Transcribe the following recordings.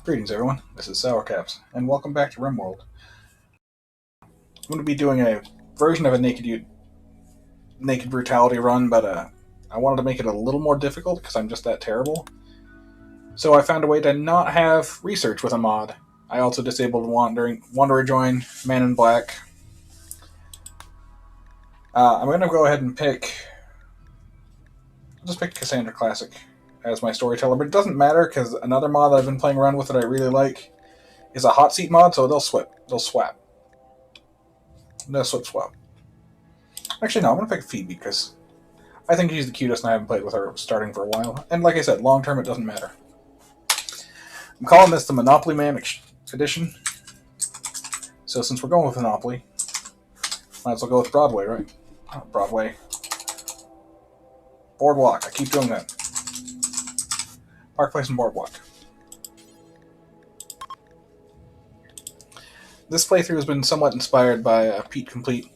Greetings, everyone. This is Sourcaps, and welcome back to Rimworld. I'm going to be doing a version of a naked brutality run, but I wanted to make it a little more difficult because I'm just that terrible. So I found a way to not have research with a mod. I also disabled Wanderer Join, Man in Black. I'm going to go ahead and I'll just pick Cassandra Classic as my storyteller, but it doesn't matter because another mod that I've been playing around with that I really like is a hotseat mod, so they'll swap. No swap. Actually, no, I'm going to pick Phoebe because I think she's the cutest and I haven't played with her starting for a while. And like I said, long term it doesn't matter. I'm calling this the Monopoly Man edition. So since we're going with Monopoly, might as well go with Broadway, right? Broadway. Boardwalk. I keep doing that. Park Place and Boardwalk. This playthrough has been somewhat inspired by Pete Complete,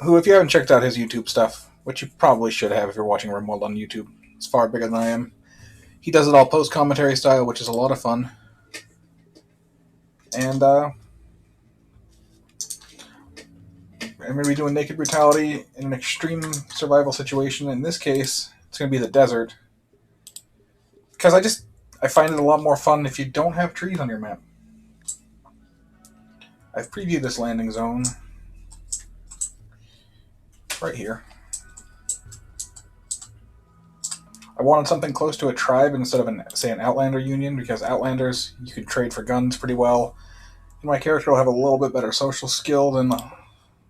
who, if you haven't checked out his YouTube stuff, which you probably should have if you're watching Rimworld on YouTube, it's far bigger than I am. He does it all post-commentary style, which is a lot of fun. And I'm going to be doing naked brutality in an extreme survival situation. In this case, it's going to be the desert. Because I find it a lot more fun if you don't have trees on your map. I've previewed this landing zone right here. I wanted something close to a tribe instead of, an Outlander union, because Outlanders, you can trade for guns pretty well. And my character will have a little bit better social skill than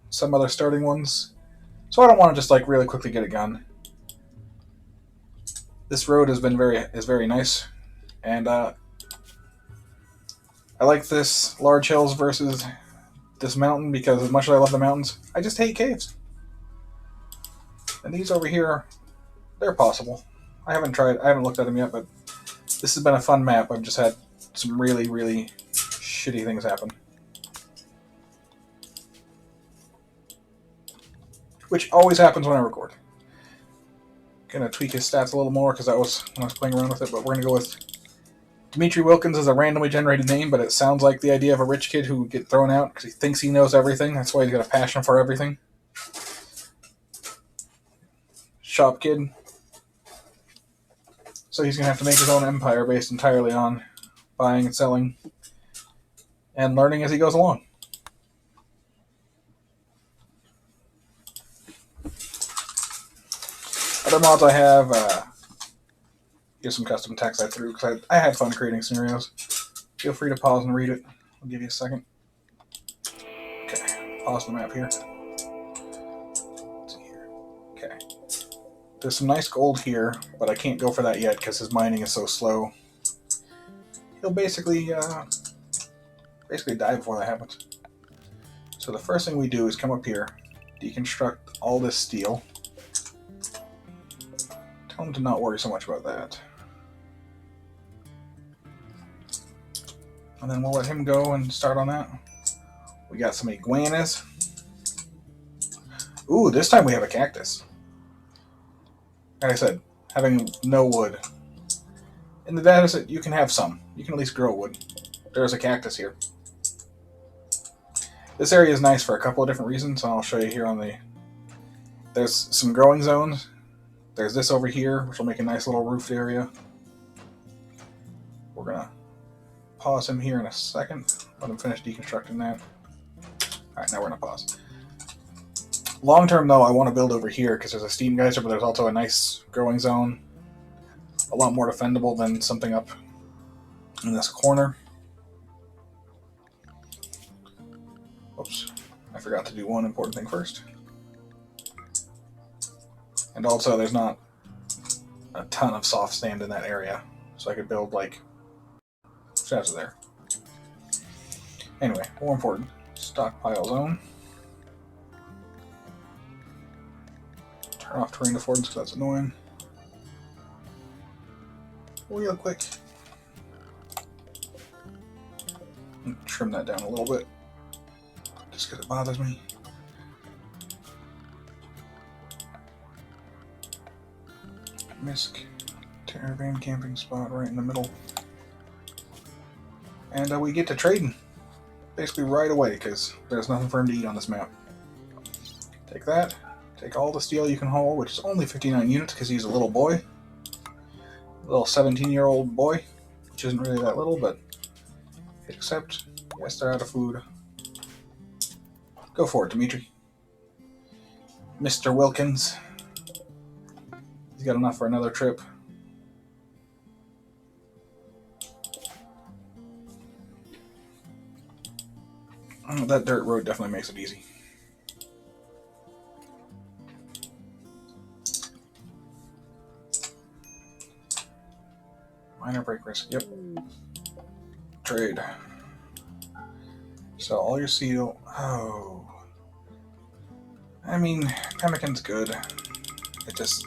some other starting ones. So I don't want to just really quickly get a gun. This road is very nice, and I like this large hills versus this mountain because as much as I love the mountains, I just hate caves. And these over here, they're possible. I haven't looked at them yet, but this has been a fun map. I've just had some really, really shitty things happen. Which always happens when I record. Gonna tweak his stats a little more because that was when I was playing around with it, but we're gonna go with Dimitri Wilkins is a randomly generated name, but it sounds like the idea of a rich kid who would get thrown out because he thinks he knows everything. That's why he's got a passion for everything. Shop kid. So he's going to have to make his own empire based entirely on buying and selling and learning as he goes along. Other mods I have, here's some custom text I threw because I had fun creating scenarios. Feel free to pause and read it. I'll give you a second. Okay, pause the map here. Let's see here. Okay. There's some nice gold here, but I can't go for that yet because his mining is so slow. He'll basically die before that happens. So the first thing we do is come up here, deconstruct all this steel. Tell him to not worry so much about that. And then we'll let him go and start on that. We got some iguanas. Ooh, this time we have a cactus. Like I said, having no wood. In the desert, you can have some. You can at least grow wood. There's a cactus here. This area is nice for a couple of different reasons, and I'll show you here on the... There's some growing zones. There's this over here, which will make a nice little roofed area. We're going to pause him here in a second. Let him finish deconstructing that. Alright, now we're going to pause. Long term, though, I want to build over here because there's a steam geyser, but there's also a nice growing zone. A lot more defendable than something up in this corner. Oops, I forgot to do one important thing first. And also, there's not a ton of soft sand in that area, so I could build shafts there. Anyway, more important, stockpile zone. Turn off terrain affordance because that's annoying. Real quick. Trim that down a little bit, just because it bothers me. Misk, caravan camping spot right in the middle. And we get to trading basically right away because there's nothing for him to eat on this map. Take that. Take all the steel you can haul, which is only 59 units because he's a little boy. A little 17-year-old boy, which isn't really that little, but hit accept. Yes, they're out of food. Go for it, Dimitri. Mr. Wilkins. He's got enough for another trip. Oh, that dirt road definitely makes it easy. Minor break risk. Yep. Trade. Sell all your steel. Oh. I mean, Pemmican's good. It just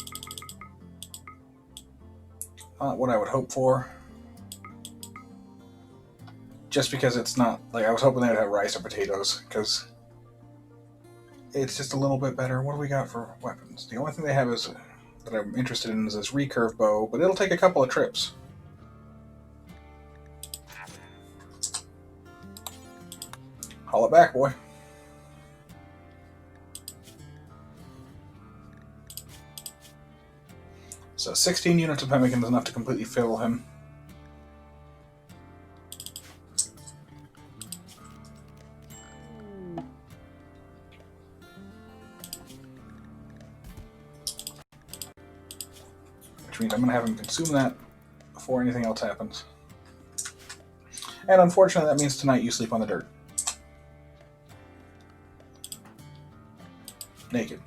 not what I would hope for. Just because it's not like I was hoping they'd have rice or potatoes, because it's just a little bit better. What do we got for weapons? The only thing they have is that I'm interested in is this recurve bow, but it'll take a couple of trips. Haul it back, boy. So 16 units of pemmican is enough to completely fill him. Which means I'm going to have him consume that before anything else happens. And unfortunately, that means tonight you sleep on the dirt. Naked.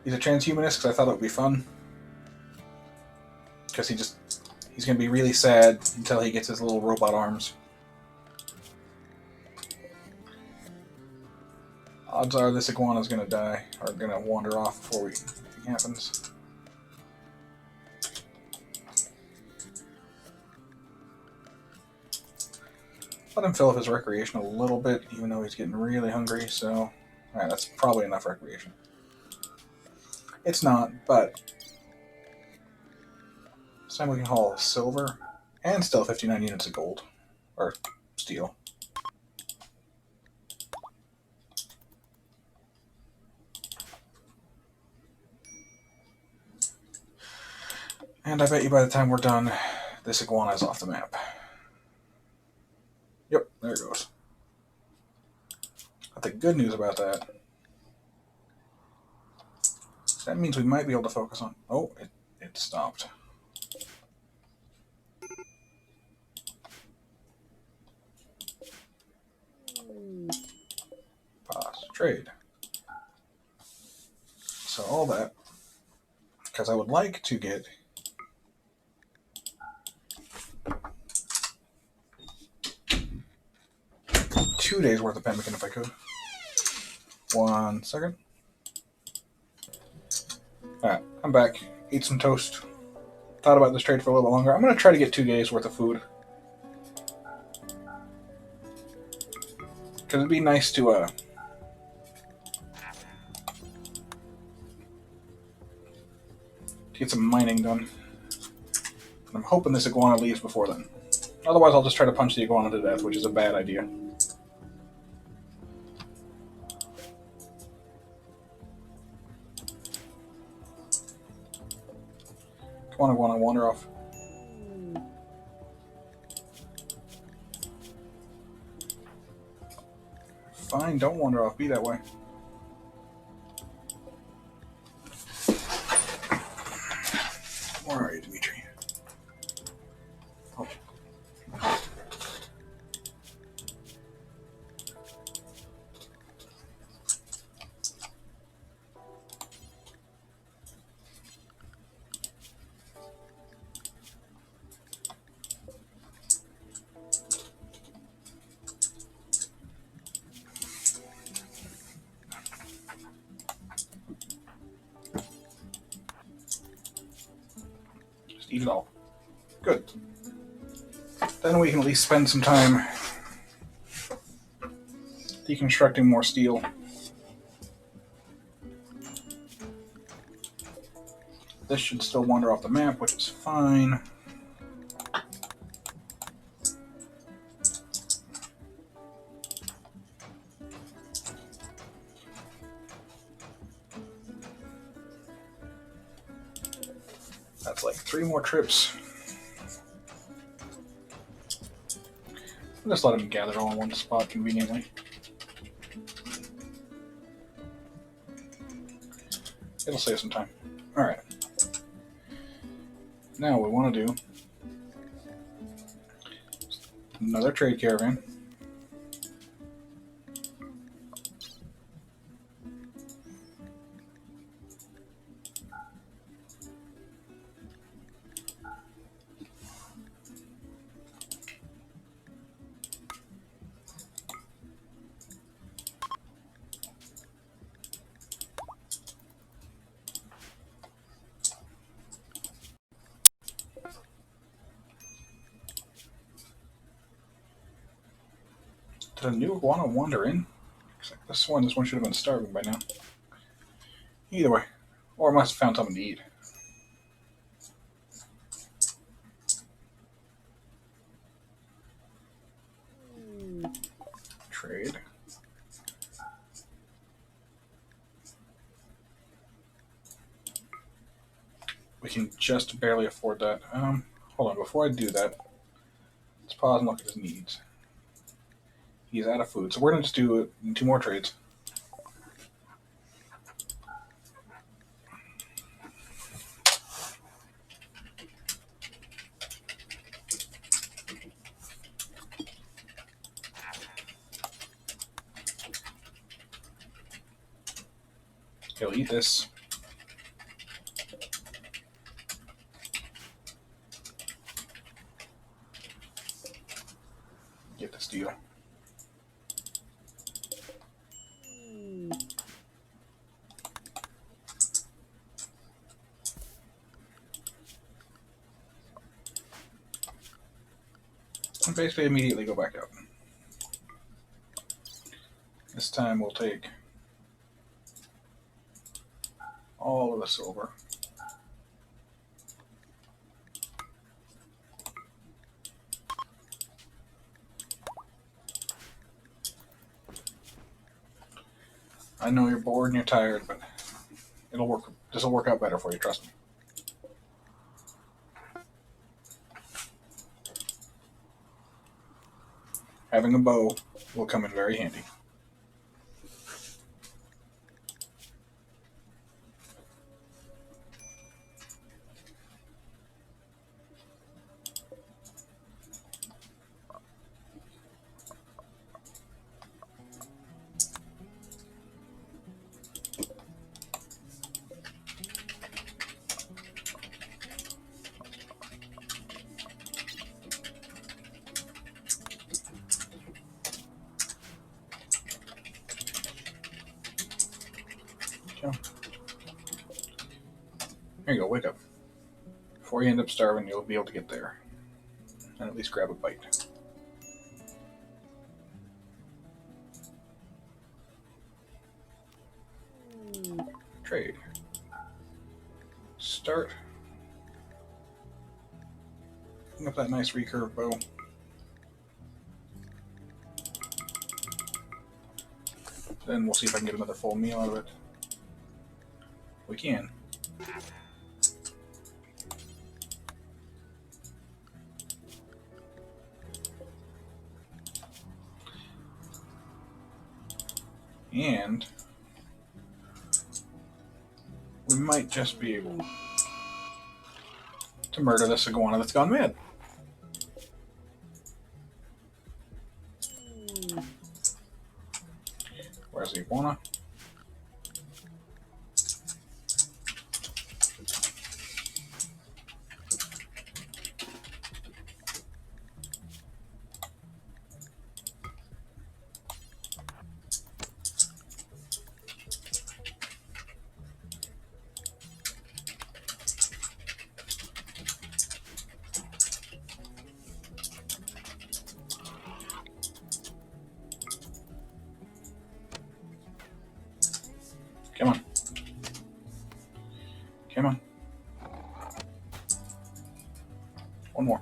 He's a transhumanist because I thought it would be fun. Because he's going to be really sad until he gets his little robot arms. Odds are this iguana's going to die, or going to wander off before anything happens. Let him fill up his recreation a little bit, even though he's getting really hungry, so... Alright, that's probably enough recreation. It's not, but... This time we can haul silver, and still 59 units of gold. Or steel. And I bet you by the time we're done, this iguana is off the map. Yep, there it goes. But the good news about that means we might be able to focus on... Oh, it stopped. Pause. Trade. So all that, because I would like to get... $2 days worth of pemmican if I could. 1 second. Alright, I'm back. Ate some toast. Thought about this trade for a little longer. I'm going to try to get 2 days worth of food. Because it'd be nice to get some mining done. And I'm hoping this iguana leaves before then. Otherwise I'll just try to punch the iguana to death, which is a bad idea. Come on, iguana, wander off. Fine, don't wander off. Be that way. Where are you, Dimitri? Oh. Eat it all. Good. Then we can at least spend some time deconstructing more steel. This should still wander off the map, which is fine. 3 more trips. I'll just let them gather all in one spot conveniently. It'll save some time. Alright. Now we want to do another trade caravan. Did a new iguana wander in? Looks like this one should have been starving by now. Either way. Or must have found something to eat. Trade. We can just barely afford that. Hold on, before I do that, let's pause and look at his needs. He's out of food, so we're going to just do it in 2 more trades. He'll eat this. Get this deal. And basically immediately go back out. This time we'll take all of the silver. I know you're bored and you're tired, but it'll work. This will work out better for you, trust me. Having a bow will come in very handy. There you go, wake up. Before you end up starving, you'll be able to get there. And at least grab a bite. Trade. Start. Pick up that nice recurve bow. Then we'll see if I can get another full meal out of it. We can. And we might just be able to murder this iguana that's gone mad. Where's the iguana? Come on. Come on. One more.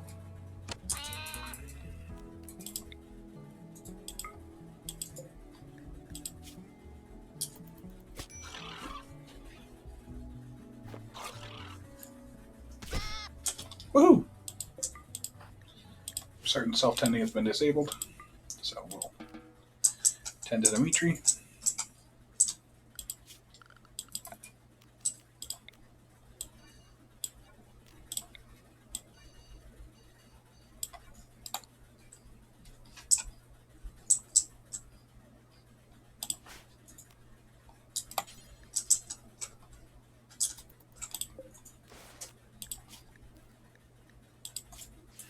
Woohoo! Certain self-tending has been disabled, so we'll tend to Dimitri.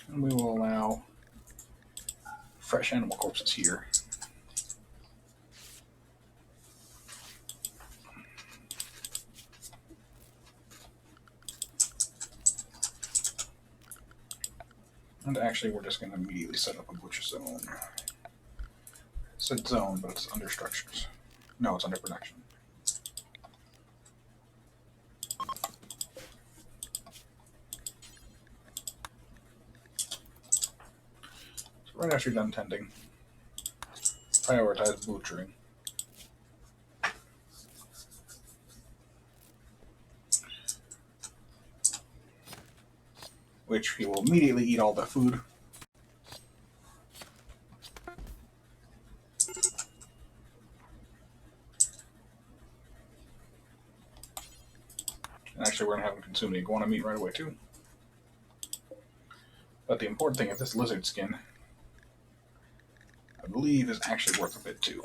And we will allow fresh animal corpses here. And actually, we're just going to immediately set up a butcher zone. It said zone, but it's under structures. No, it's under production. So right after you're done tending, prioritize butchering. Which he will immediately eat all the food. And actually, we're going to have him consume the iguana meat right away, too. But the important thing is this lizard skin, I believe, is actually worth a bit, too.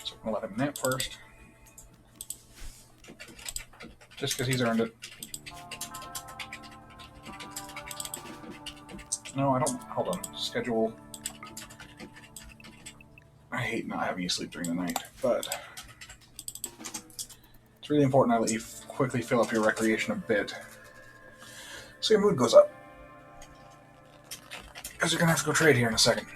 So I'm going to let him nap first. Just because he's earned it. No, I don't. Hold on. Schedule. I hate not having you sleep during the night, but it's really important I let you quickly fill up your recreation a bit so your mood goes up. Because you're going to have to go trade here in a second.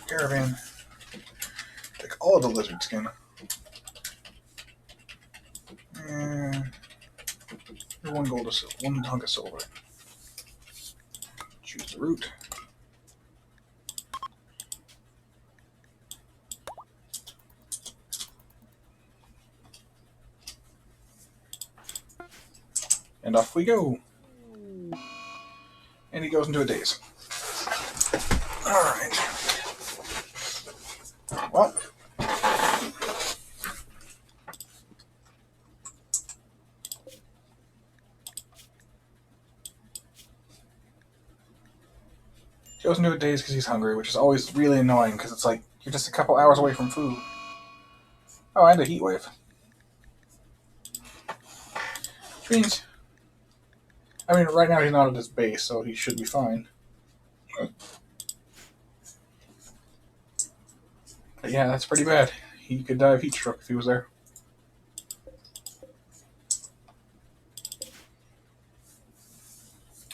Caravan. Take all of the lizard skin. And one gold of silver, one hunk of silver. Choose the root. And off we go. And he goes into a daze. Alright. Well. Goes into a daze because he's hungry, which is always really annoying because it's like you're just a couple hours away from food. Oh, and a heat wave. Which means, I mean, right now he's not at his base, so he should be fine. But yeah, that's pretty bad. He could die of heat stroke if he was there.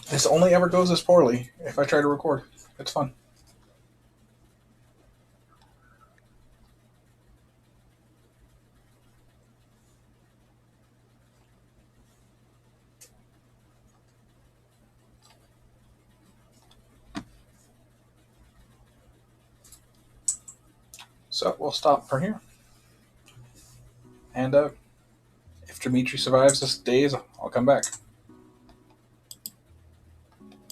This only ever goes this poorly if I try to record. It's fun. So we'll stop for here. And if Dimitri survives this days, I'll come back.